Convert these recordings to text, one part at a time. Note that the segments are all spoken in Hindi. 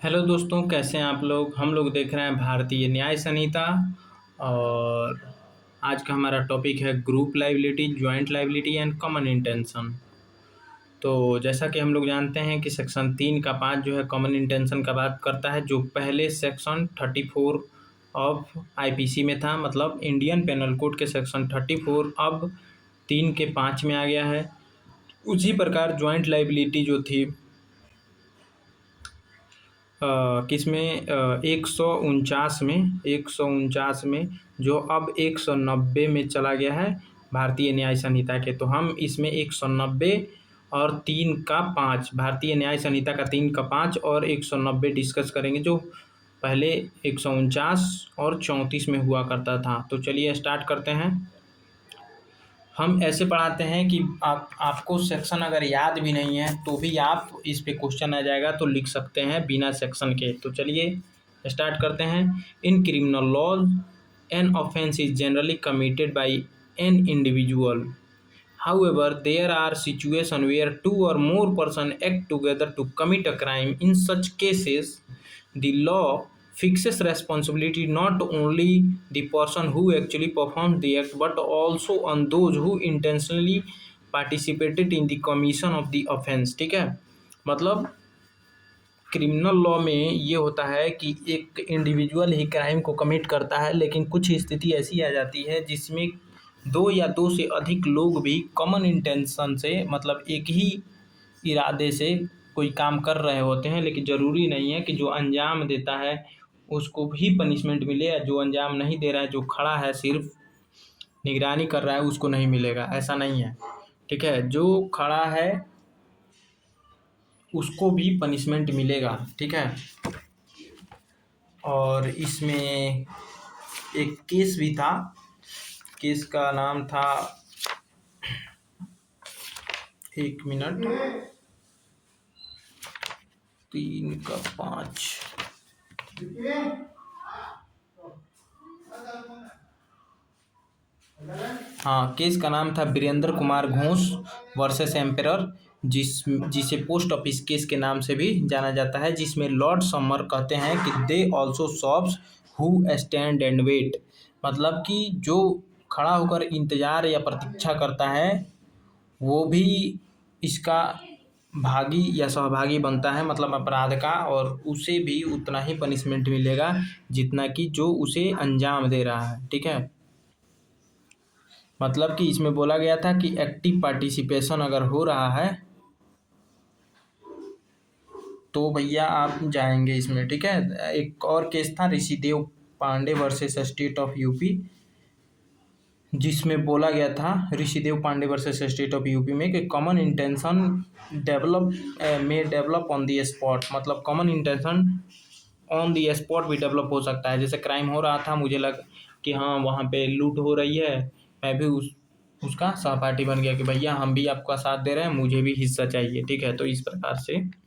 हेलो दोस्तों, कैसे हैं आप लोग। हम लोग देख रहे हैं भारतीय न्याय संहिता। और आज का हमारा टॉपिक है group liability, joint liability and common intention. तो जैसा कि हम लोग जानते हैं कि सेक्शन 3 का 5 जो है कॉमन इंटेंशन का बात करता है, जो पहले सेक्शन 34 ऑफ आईपीसी में था। मतलब इंडियन पेनल कोड के सेक्शन 34 अब 3 के 5 में आ गया है। उसी प्रकार जॉइंट लाइबिलिटी जो थी किसमें 149 में जो अब 190 में चला गया है भारतीय न्याय संहिता के। तो हम इसमें 190 और 3 का 5, भारतीय न्याय संहिता का 3 का 5 और 190 डिस्कस करेंगे, जो पहले 149 और 34 में हुआ करता था। तो चलिए स्टार्ट करते हैं। हम ऐसे पढ़ाते हैं कि आपको सेक्शन अगर याद भी नहीं है तो भी आप इस पे क्वेश्चन आ जाएगा तो लिख सकते हैं बिना सेक्शन के। तो चलिए स्टार्ट करते हैं। In criminal laws an offence is generally committed by an individual. However, there are situations where two or more persons act together to commit a crime. In such cases, the law fixes responsibility not only the person who actually performed the act but also on those who intentionally participated in the commission of the offense। ठीक है, मतलब क्रिमिनल लॉ में ये होता है कि एक इंडिविजुअल ही क्राइम को कमिट करता है, लेकिन कुछ स्थिति ऐसी आ जाती है जिसमें दो या दो से अधिक लोग भी कॉमन इंटेंशन से, मतलब एक ही इरादे से कोई काम कर रहे होते हैं, लेकिन ज़रूरी नहीं है कि जो अंजाम देता है उसको भी पनिशमेंट मिले या जो अंजाम नहीं दे रहा है, जो खड़ा है सिर्फ निगरानी कर रहा है, उसको नहीं मिलेगा। ऐसा नहीं है, ठीक है। जो खड़ा है उसको भी पनिशमेंट मिलेगा, ठीक है। और इसमें एक केस भी था, केस का नाम था, 1 मिनट, 3 का 5। हाँ, केस का नाम था वीरेंद्र कुमार घोष वर्सेस एम्परर, जिसे पोस्ट ऑफिस केस के नाम से भी जाना जाता है, जिसमें लॉर्ड समर कहते हैं कि दे ऑल्सो सॉब्स हु स्टैंड एंड वेट। मतलब कि जो खड़ा होकर इंतजार या प्रतीक्षा करता है वो भी इसका भागी या सहभागी बनता है, मतलब अपराध का, और उसे भी उतना ही पनिशमेंट मिलेगा जितना कि जो उसे अंजाम दे रहा है, ठीक है। मतलब कि इसमें बोला गया था कि एक्टिव पार्टिसिपेशन अगर हो रहा है तो भैया आप जाएंगे इसमें, ठीक है। एक और केस था Rishidev Pandey versus state of UP, जिसमें बोला गया था Rishidev Pandey versus state of UP में कि common intention develop on the spot. मतलब common intention on the spot भी डेवलप हो सकता है। जैसे क्राइम हो रहा था, मुझे लगा कि हाँ वहाँ पे लूट हो रही है, मैं भी उसका सहपाठी बन गया कि भैया हम भी आपका साथ दे रहे हैं, मुझे भी हिस्सा चाहिए, ठीक है। तो इस प्रकार से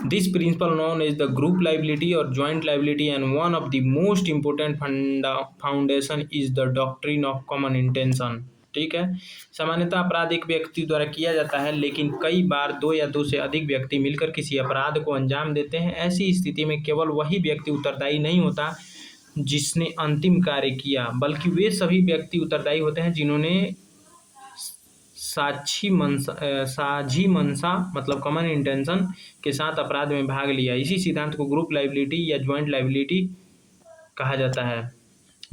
this principle known as the group liability और joint liability and one of the most important foundation is the doctrine of common intention, ठीक है। सामान्यतः अपराध एक व्यक्ति द्वारा किया जाता है, लेकिन कई बार दो या दो से अधिक व्यक्ति मिलकर किसी अपराध को अंजाम देते हैं। ऐसी स्थिति में केवल वही व्यक्ति उत्तरदायी नहीं होता जिसने अंतिम कार्य किया, बल्कि वे सभी व्यक्ति उत्तरदायी होते हैं जिन्होंने साझी मंशा मतलब कॉमन इंटेंशन के साथ अपराध में भाग लिया। इसी सिद्धांत को ग्रुप लाइबिलिटी या जॉइंट लाइबिलिटी कहा जाता है।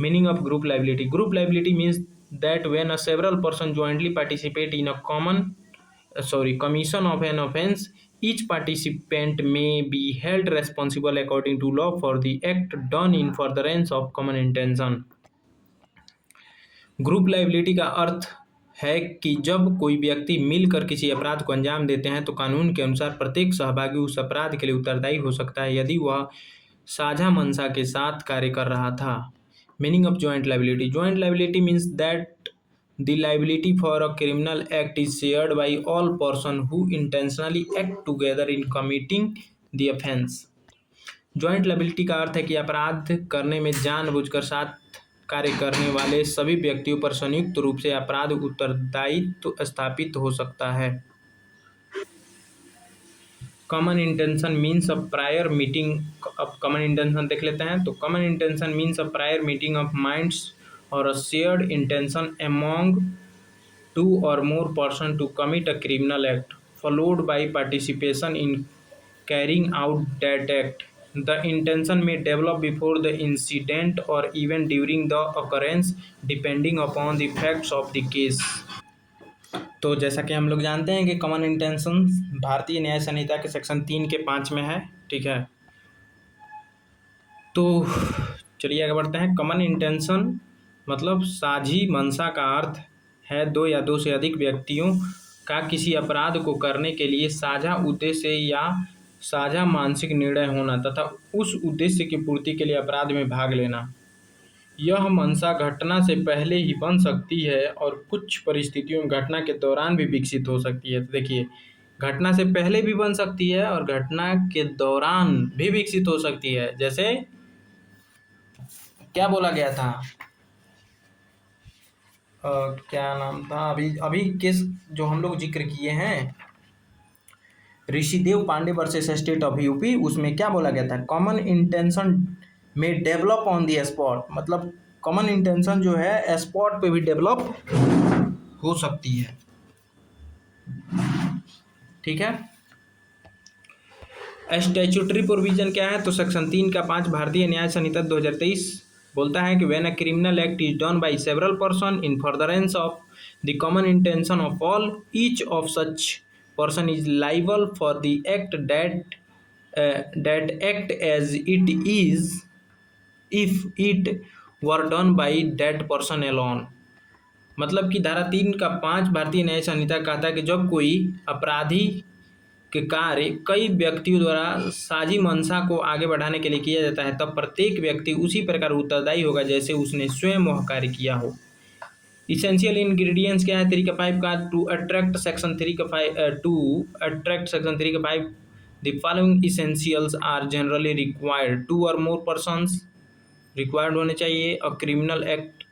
Meaning of group liability. Group liability means that when a several person jointly participate in a commission of an offense, each participant may be held responsible according to law for the act done in furtherance of common intention। Group liability का अर्थ है कि जब कोई व्यक्ति मिलकर किसी अपराध को अंजाम देते हैं तो कानून के अनुसार प्रत्येक सहभागी उस अपराध के लिए उत्तरदायी हो सकता है यदि वह साझा मंशा के साथ कार्य कर रहा था। Meaning of joint liability. Joint liability means that the liability for a criminal act is shared by all person who intentionally act together in committing the offence. Joint liability का अर्थ है कि अपराध करने में जानबूझकर साथ कार्य करने वाले सभी व्यक्तियों पर संयुक्त रूप से अपराध उत्तरदायित्व स्थापित हो सकता है। Common intention means a prior meeting. अब कॉमन इंटेंशन देख लेते हैं। तो common intention means a prior meeting of minds और a shared intention among two or more person to commit a criminal act, followed by participation in carrying out that act. The intention may develop before the incident or even during the occurrence, depending upon the facts of the case. तो जैसा कि हम लोग जानते हैं कि कॉमन इंटेंशन भारतीय न्याय संहिता के सेक्शन 3 के 5 में है। ठीक है, तो चलिए आगे बढ़ते हैं। कॉमन इंटेंशन मतलब साझी मंशा का अर्थ है दो या दो से अधिक व्यक्तियों का किसी अपराध को करने के लिए साझा उद्देश्य या साझा मानसिक निर्णय होना तथा उस उद्देश्य की पूर्ति के लिए अपराध में भाग लेना। यह मंशा घटना से पहले ही बन सकती है और कुछ परिस्थितियों में घटना के दौरान भी विकसित हो सकती है। तो देखिए, घटना से पहले भी बन सकती है और घटना के दौरान भी विकसित हो सकती है। जैसे क्या बोला गया था, क्या नाम था, अभी अभी केस जो हम लोग जिक्र किए हैं Rishidev Pandey versus state of UP, उसमें क्या बोला गया था, कॉमन इंटेंशन में डेवलप ऑन दी स्पॉट। मतलब कॉमन इंटेंशन जो है स्पॉट पे भी डेवलप हो सकती है। ठीक है, स्टैट्यूटरी प्रोविजन क्या है, तो सेक्शन 3 का 5 भारतीय न्याय संहिता 2023 बोलता है कि when a criminal act is done by several person in furtherance of the common intention of all, each of such person is liable for the act that act as it is if it were done by that person alone. मतलब कि धारा 3 का 5 भारतीय न्याय संहिता कहता है कि जब कोई अपराधी के कार्य कई व्यक्तियों द्वारा साझी मंशा को आगे बढ़ाने के लिए किया जाता है, तब प्रत्येक व्यक्ति उसी प्रकार उत्तरदायी होगा जैसे उसने स्वयं वह कार्य किया हो। इसेंशियल इंग्रेडिएंट्स क्या है 3 का 5 का, टू अट्रैक्ट सेक्शन 3 का 5 the following essentials are generally required, 2 और मोर पर्सन्स रिक्वायर्ड होने चाहिए, a criminal act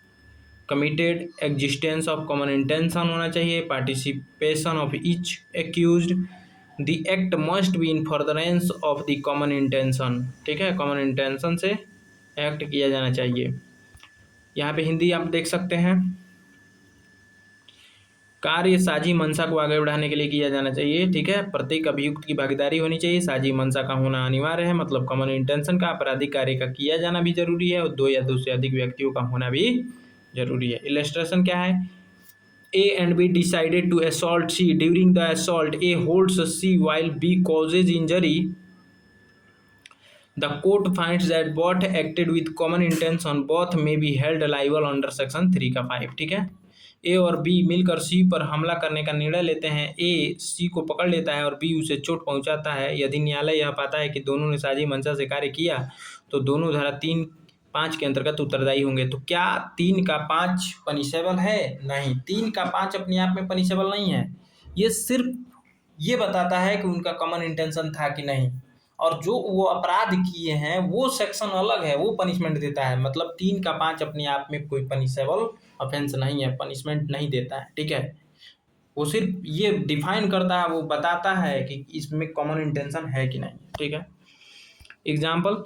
committed, existence of common intention होना चाहिए, participation of each accused, the act must be in furtherance of the common intention. ठीक है, कॉमन इंटेंशन से एक्ट किया जाना चाहिए। यहाँ पे हिंदी आप देख सकते हैं, कार्य साझी मंशा को आगे बढ़ाने के लिए किया जाना चाहिए। ठीक है, प्रत्येक अभियुक्त की भागीदारी होनी चाहिए, साझी मंशा का होना अनिवार्य है, मतलब कॉमन इंटेंशन का आपराधिक कार्य का किया जाना भी जरूरी है और 2 या 2 से अधिक व्यक्तियों का होना भी जरूरी है। इलस्ट्रेशन क्या है, A and B decided to assault C. During the assault, A holds C while B causes injury. The court finds that both acted with common intention. Both may be held liable under section 3 का 5। ठीक है, A और B मिलकर C पर हमला करने का निर्णय लेते हैं। A C को पकड़ लेता है और B उसे चोट पहुंचाता है। यदि न्यायालय यह पाता है कि दोनों ने साझी मंशा से कार्य किया तो दोनों धारा 3-5 के अंतर्गत उत्तरदायी होंगे। तो क्या 3 का 5 पनिशेबल है? नहीं, 3 का 5 अपने आप में पनिशेबल नहीं है। ये सिर्फ ये बताता है कि उनका कॉमन इंटेंशन था कि नहीं, और जो वो अपराध किए हैं वो सेक्शन अलग है, वो पनिशमेंट देता है। मतलब 3 का 5 अपने आप में कोई पनिशेबल ऑफेंस नहीं है, पनिशमेंट नहीं देता है। ठीक है, वो सिर्फ ये डिफाइन करता है, वो बताता है कि इसमें कॉमन इंटेंशन है कि नहीं। ठीक है, example,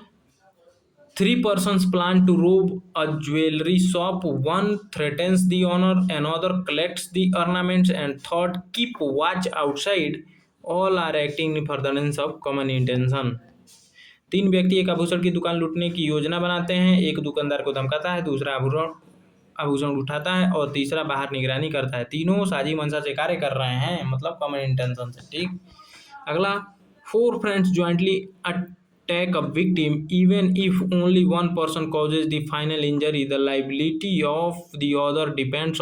3 persons plan to rob a jewelry shop. One threatens the owner, another collects the ornaments, and third keep watch outside. All are acting in furtherance of common intention. 3 व्यक्ति एक आभूषण की दुकान लूटने की योजना बनाते हैं। एक दुकानदार को धमकाता है, दूसरा आभूषण उठाता है और तीसरा बाहर निगरानी करता है। तीनों साझी मंशा से कार्य कर रहे हैं, मतलब कॉमन इंटेंशन से। ठीक, अगला, 4 friends jointly attack a victim. Even if only one person causes the final injury, the liability of the other depends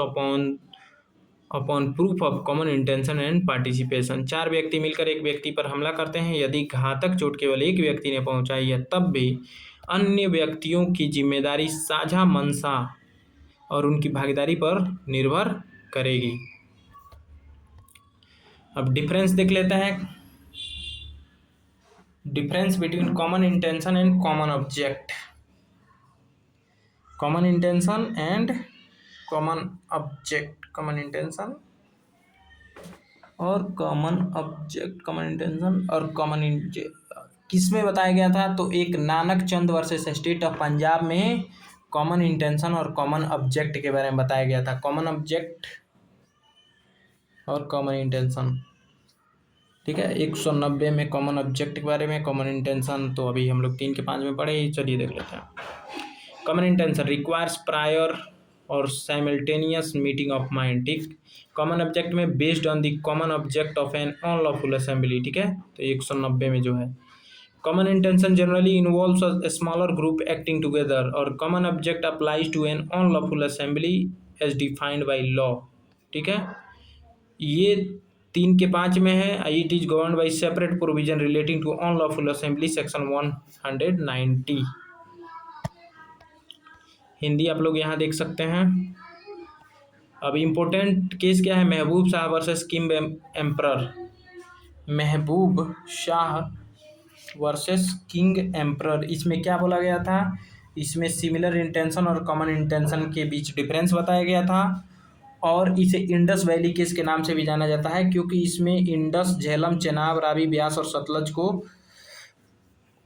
upon proof of common intention and participation. 4 व्यक्ति मिलकर एक व्यक्ति पर हमला करते हैं। यदि घातक चोट केवल एक व्यक्ति ने पहुंचाई है तब भी अन्य व्यक्तियों की जिम्मेदारी साझा मंशा और उनकी भागीदारी पर निर्भर करेगी। अब डिफरेंस देख लेते हैं, difference between common intention and common object. Common intention and common object, common intention और कॉमन ऑब्जेक्ट, कॉमन इंटेंशन और कॉमन किस में बताया गया था? तो एक Nanak Chand versus state of Punjab में कॉमन इंटेंशन और कॉमन ऑब्जेक्ट के बारे में बताया गया था। कॉमन ऑब्जेक्ट और कॉमन इंटेंशन, ठीक है। 190 में कॉमन ऑब्जेक्ट के बारे में, कॉमन इंटेंशन तो अभी हम लोग 3 के 5 में पढ़े ही, चलिए देख लेते हैं। कॉमन इंटेंशन रिक्वायर्स प्रायर और साइमल्टेनियस मीटिंग ऑफ माइंड, ठीक। कॉमन ऑब्जेक्ट में based on the common object of an unlawful assembly, ठीक है। तो 190 में जो है common intention generally involves a smaller group acting together और common object applies to an unlawful assembly as defined by law, ठीक है। ये 3 के 5 में है। It is govern by separate provision relating to unlawful assembly section 190। Hindi आप लोग यहाँ देख सकते हैं। अब इम्पोर्टेंट केस क्या है? महबूब शाह वर्सेस किंग एम्परर। महबूब शाह वर्सेस किंग एम्परर, इसमें क्या बोला गया था? इसमें सिमिलर इंटेंशन और कॉमन इंटेंशन के बीच डिफरेंस बताया गया था और इसे इंडस वैली केस के नाम से भी जाना जाता है क्योंकि इसमें इंडस, झेलम, चेनाब, रावी, ब्यास और सतलज को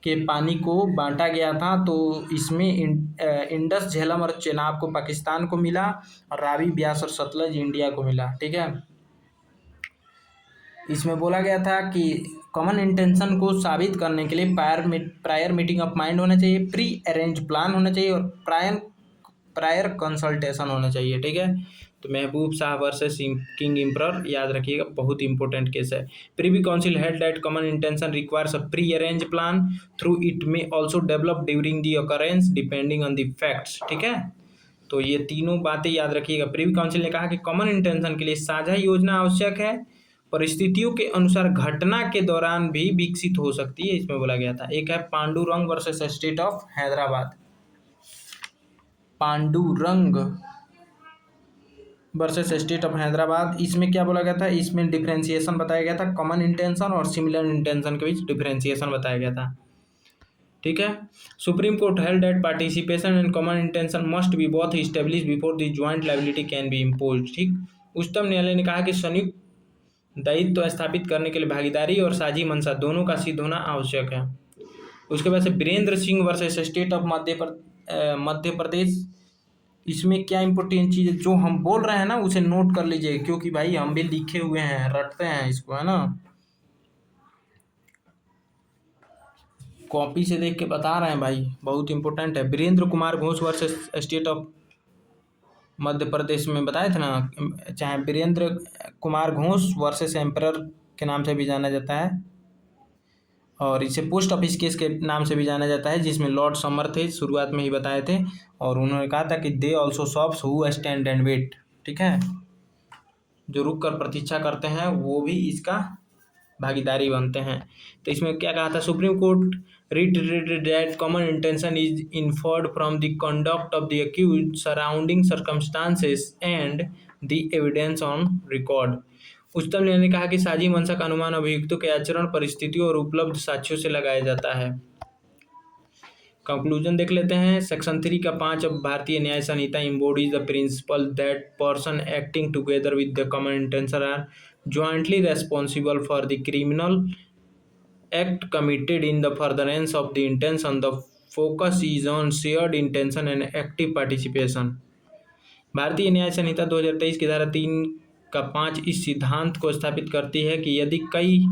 के पानी को बांटा गया था। तो इसमें इंडस, झेलम और चेनाब को पाकिस्तान को मिला और रावी, ब्यास और सतलज इंडिया को मिला, ठीक है। इसमें बोला गया था कि कॉमन इंटेंशन को साबित करने के लिए प्रायर मीटिंग ऑफ माइंड होना चाहिए, प्री अरेंज प्लान होना चाहिए और प्रायर कंसल्टेशन होना चाहिए, ठीक है। तो महबूब शाह वर्सेस किंग एम्परर याद रखिएगा, बहुत इंपॉर्टेंट केस है। Privy Council held that common intention requires a pre arrange plan through it may also develop during the occurrence depending on the facts, ठीक है। तो ये तीनों बातें याद रखिएगा। प्रीवी काउंसिल ने कहा कि कॉमन इंटेंशन के लिए साझा योजना आवश्यक है, परिस्थितियों के अनुसार घटना के दौरान भी विकसित हो सकती है, इसमें बोला गया था। एक है Pandurang versus state of Hyderabad. Pandurang versus state of Hyderabad, इसमें क्या बोला गया था? इसमें डिफरेंशिएशन बताया गया था, कॉमन इंटेंशन और सिमिलर इंटेंशन के बीच डिफरेंशिएशन बताया गया था, ठीक है। Supreme court held that participation and common intention must be both establish before the joint liability can be imposed, ठीक। उच्चतम न्यायालय ने कहा कि संयुक्त दायित्व स्थापित करने के लिए भागीदारी और साझी मंशा दोनों का सिद्ध होना आवश्यक है। उसके बाद से Virendra Singh versus state of Madhya Pradesh, इसमें क्या इंपॉर्टेंट चीज़ है जो हम बोल रहे हैं ना उसे नोट कर लीजिए क्योंकि भाई हम भी लिखे हुए हैं, रटते हैं इसको, है ना, कॉपी से देख के बता रहे हैं भाई, बहुत इंपॉर्टेंट है। Virendra Kumar Ghosh versus state of Madhya Pradesh में बताए थे ना, चाहे वीरेंद्र कुमार घोष वर्सेस एम्परर के नाम से भी जाना जाता है और इसे पोस्ट ऑफिस केस के नाम से भी जाना जाता है, जिसमें लॉर्ड समर थे, शुरुआत में ही बताए थे और उन्होंने कहा था कि दे ऑल्सो शॉप्स हु स्टैंड एंड वेट, ठीक है। जो रुक कर प्रतीक्षा करते हैं वो भी इसका भागीदारी बनते हैं। तो इसमें क्या कहा था? Supreme court reiterated that common intention is inferred from the conduct of the accused, surrounding circumstances and the evidence on record. उच्चतम न्यायालय ने कहा कि साझी मंशा का अनुमान अभियुक्तों के आचरण, परिस्थितियों और उपलब्ध साक्ष्यों से लगाया जाता है। कंक्लूजन देख लेते हैं। सेक्शन 3 का 5 अब Bharatiya Nyaya Sanhita embodies the principle that person acting together with the common intention are jointly responsible for the criminal act committed in the furtherance of the intention. The focus is on shared intention and active participation. भारतीय न्याय संहिता 2023 की धारा 3 का 5 इस सिद्धांत को स्थापित करती है कि यदि कई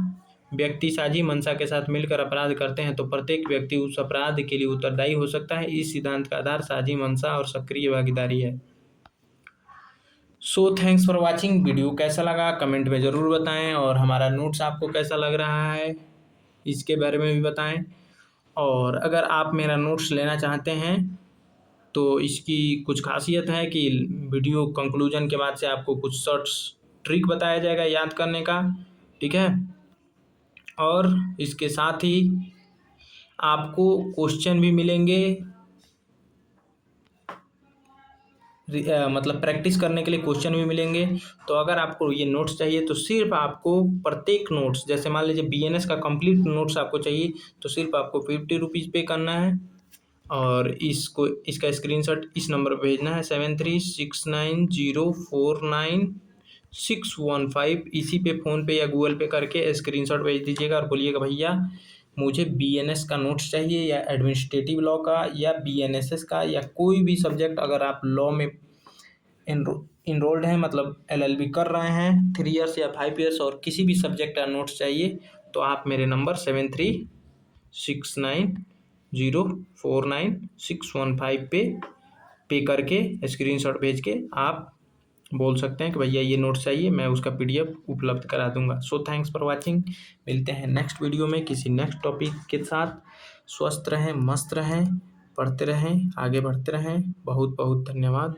व्यक्ति साझी मंशा के साथ मिलकर अपराध करते हैं तो प्रत्येक व्यक्ति उस अपराध के लिए उत्तरदायी हो सकता है। इस सिद्धांत का आधार साझी मंशा और सक्रिय भागीदारी है। So thanks for watching. Video कैसा लगा कमेंट में ज़रूर बताएं और हमारा नोट्स आपको कैसा लग रहा है इसके बारे में भी बताएं। और अगर आप मेरा नोट्स लेना चाहते हैं तो इसकी कुछ खासियत है कि वीडियो कंक्लूजन के बाद से आपको कुछ शॉर्ट्स ट्रिक बताया जाएगा याद करने का, ठीक है। और इसके साथ ही आपको क्वेश्चन भी मिलेंगे, मतलब प्रैक्टिस करने के लिए क्वेश्चन भी मिलेंगे। तो अगर आपको ये नोट्स चाहिए तो सिर्फ आपको प्रत्येक नोट्स, जैसे मान लीजिए BNS का कंप्लीट नोट्स आपको चाहिए तो सिर्फ आपको 50 रुपीज़ पे करना है और इसका स्क्रीनशॉट इस नंबर पर भेजना है 73690490 615 इसी पे फ़ोनपे या गूगल पे करके स्क्रीनशॉट भेज दीजिएगा और बोलिएगा भैया मुझे बीएनएस का नोट्स चाहिए या एडमिनिस्ट्रेटिव लॉ का या बीएनएसएस का या कोई भी सब्जेक्ट अगर आप लॉ में इनरोल्ड हैं, मतलब एलएलबी कर रहे हैं 3 ईयर्स या 5 ईयर्स और किसी भी सब्जेक्ट का नोट्स चाहिए तो आप मेरे नंबर 7369049615 पे करके स्क्रीनशॉट भेज के आप बोल सकते हैं कि भैया ये नोट्स चाहिए, मैं उसका पीडीएफ उपलब्ध करा दूंगा। So thanks for watching. मिलते हैं नेक्स्ट वीडियो में किसी नेक्स्ट टॉपिक के साथ। स्वस्थ रहें, मस्त रहें, पढ़ते रहें, आगे बढ़ते रहें। बहुत बहुत धन्यवाद।